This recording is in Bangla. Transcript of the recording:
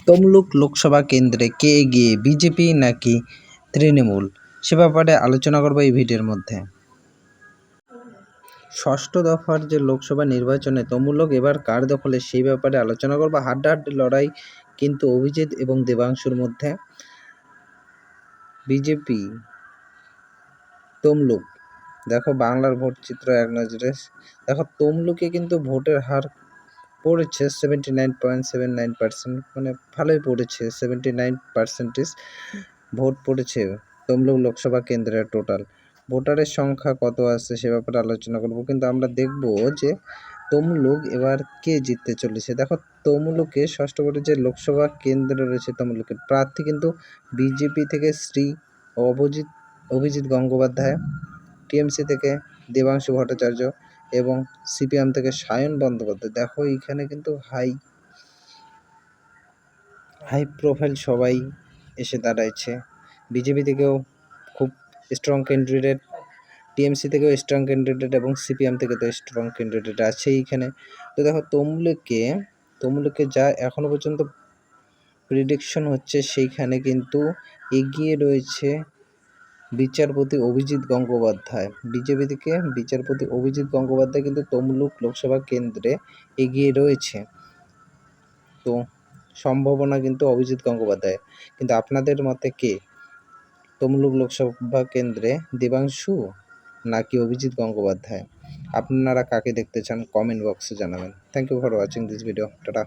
তমলুক লোকসভা কেন্দ্রে কে এগিয়ে, বিজেপি নাকি তৃণমূল, সে ব্যাপারে আলোচনা করব এই ভিডিওর মধ্যে। ষষ্ঠ দফার যে লোকসভা নির্বাচনে তমলুক এবার কার দখলে সেই ব্যাপারে আলোচনা করব। হাড্ডাহাড্ডি লড়াই কিন্তু অভিজিৎ এবং দেবাংশুর মধ্যে। বিজেপি তমলুক, দেখো বাংলার ভোট চিত্র এক নজরে দেখো। তমলুকে কিন্তু ভোটের হার পড়েছে 79.79%, মানে ভালোই পড়েছে। 79% ভোট পড়েছে তমলুক লোকসভা কেন্দ্রের। টোটাল ভোটারের সংখ্যা কত আছে সে ব্যাপারে আলোচনা করব, কিন্তু আমরা দেখব যে তমলুক এবার কে জিততে চলেছে। দেখো তমলুকে ষষ্ঠগড়ে যে লোকসভা কেন্দ্র রয়েছে, তমলুকের প্রার্থী কিন্তু বিজেপি থেকে শ্রী অভিজিৎ গঙ্গোপাধ্যায়, টিএমসি থেকে দেবাংশু ভট্টাচার্য এবং সিপিএম থেকে সায়ন বন্দ্যোপাধ্যায়। দেখো এখানে কিন্তু হাই প্রোফাইল সবাই এসে দাঁড়াইছে। বিজেপি থেকেও খুব স্ট্রং ক্যান্ডিডেট, টিএমসি থেকেও স্ট্রং ক্যান্ডিডেট এবং সিপিএম থেকে তো স্ট্রং ক্যান্ডিডেট আছে এইখানে। তো দেখো তমলুকে যা এখনো পর্যন্ত প্রেডিকশন হচ্ছে, সেইখানে কিন্তু এগিয়ে রয়েছে বিচারপতি অভিজিৎ গঙ্গোপাধ্যায়। বিজেপি থেকে বিচারপতি অভিজিৎ গঙ্গোপাধ্যায় কিন্তু তমলুক লোকসভা কেন্দ্রে এগিয়ে রয়েছে। তো সম্ভাবনা কিন্তু অভিজিৎ গঙ্গোপাধ্যায়। কিন্তু আপনাদের মতে কে তমলুক লোকসভা কেন্দ্রে, দেবাংশু নাকি অভিজিৎ গঙ্গোপাধ্যায়? আপনারা কাকে দেখতে চান কমেন্ট বক্সে জানাবেন। Thank you for watching this video. Tata.